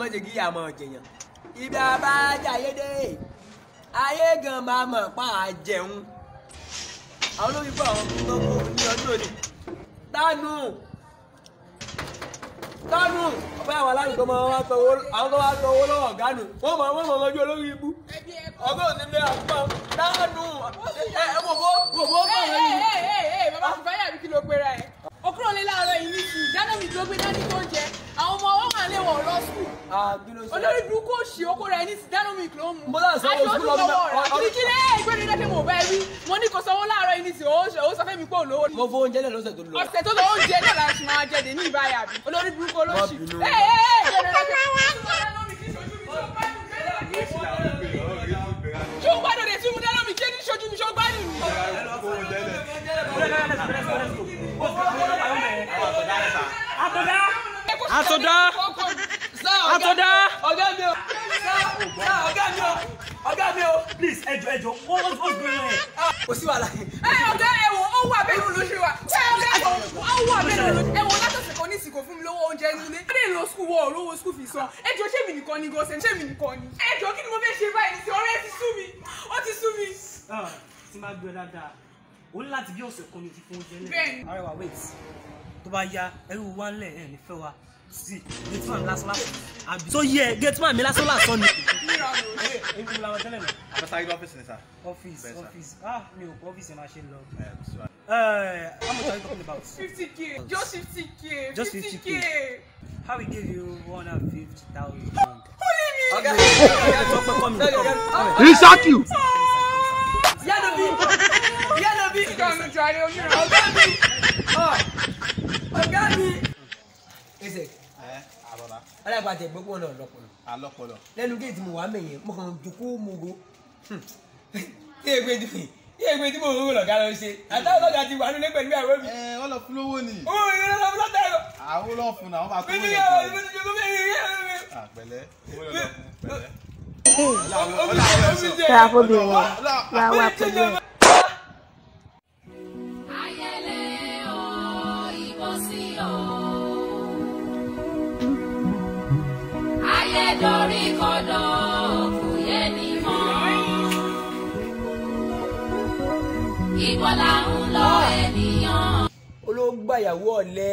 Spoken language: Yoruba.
mọ̀ jẹ́ kí ìyá mọ̀ jẹ̀yàn ibi abájá ayé dé ayé gan máa mọ̀ pa àjẹun àwọn olórí fún àwọn tó kú ní ọdún òní dánù ọ̀pẹ́ àwọn aládùúgbò máa wá tọwọ́ àwọn tó wá tọwọ́ lọ́wọ́ ọ̀gá nù wọ́n mọ̀ ọjọ́ olórí ibú ọgọ́ òní lé àpá dánù bàbá ti fáyà bí kí ló pé ra ẹ̀ okúrò lé láàárọ̀ yìí ní sùn dáná mi tó gbé dání tó ń jẹ àwọn ọmọ wọn wà lé wọn lọ sùn olórí burúkú òṣì okó rẹ ní dáná mi kìlọ̀ mú aṣọ ojú lọ́wọ́ rẹ̀ kí lé ìgbẹ́ni dẹ́kẹ́ mọ̀ bá rí mo ní kò sanwó láàárọ̀ yìí ní sùn ó sọ fẹ́ mi pé olówó ni. mo fọ oúnjẹ náà lọ́sẹ̀ tó lọ. ọ̀sẹ̀ tó lọ oúnjẹ náà la ṣe máa jẹ dé ní ìbáyà bí olórí burúkú olóṣì. ṣé o gbádùn rẹ̀ tí mo dáná mi kí ẹni ṣojú mi ṣé o gbádùn mi. Ọ̀gá mi o. Please, ẹjọ́, what's going on? Kò sí wàhálà. Ọ̀gá ẹ̀wọ̀n ó wà bẹ́ẹ̀ ló ṣe wà. Ó wà bẹ́ẹ̀ ló ẹ̀wọ̀n látọ̀sẹ̀ kan ní ìsìnkú fún mi lówó oúnjẹ nílé. Ó dé lọ skul wọ olówó skul fi san. Ẹjọ́ ṣé mi nìkan ni gọ́sẹ̀ ṣé mi nìkan ni. Ẹjọ́ kí ni mo fẹ́ ṣe báyìí ní ti ọ̀rẹ́ ti sú mi. Ó ti sú mi. Tí máa gbé dáadáa, ó ní láti bí ọ̀sẹ̀ kan ní ti fún oúnjẹ náà. Bẹ́ẹ̀ni. Arẹwà wait, tó bá yá ẹrú wa ń lẹ̀ ẹ̀ nífẹ̀ẹ́ wa. Sí, gateman lásán lásán. Àbí tó yẹ gateman mi lásán lásán ni. Èyí ni làwọn tẹ́lẹ̀ náà. Àbẹ̀sáyé ọ́fíìsì ni sá. Ọ́fíìsì. Mi ò kọ́ ọ́fíìsì máa ṣe lọ. How much are you talking about? 50k. Just 50k. Just 50k. How we give you 150,000? Ọ̀gá He shock you. Ọ̀gá mi. Ẹsẹ̀. Alágbàtẹ̀ gbogbo náà Alọ́pọ̀lọ́. Lẹ́nu géètì mo wà mẹ́yìn mo kàn jókòó mo go. Tí ègbé tí mo rò lọ̀gá lọ ṣe. Àtàwọn ọlọ́gà ti wà nílé pẹ̀lú àwọn mi. Wọ́n lọ fún lówó ni. Owó ìrẹ́lẹ́ lọ fún lọ́tà ẹ̀rọ. Àwọn olóò fún náà wọ́n máa kó wọlé. Pẹ̀lẹ́. Owó lọ fún pẹ̀lẹ́. Tẹ́ra fóbìnrin wá wá pẹ̀lú ẹ̀. Dorí kodò kò yẹ ní mọ́. Ibo là ń lọ ènìyàn. Olóògbà ìyàwó ọ̀lẹ.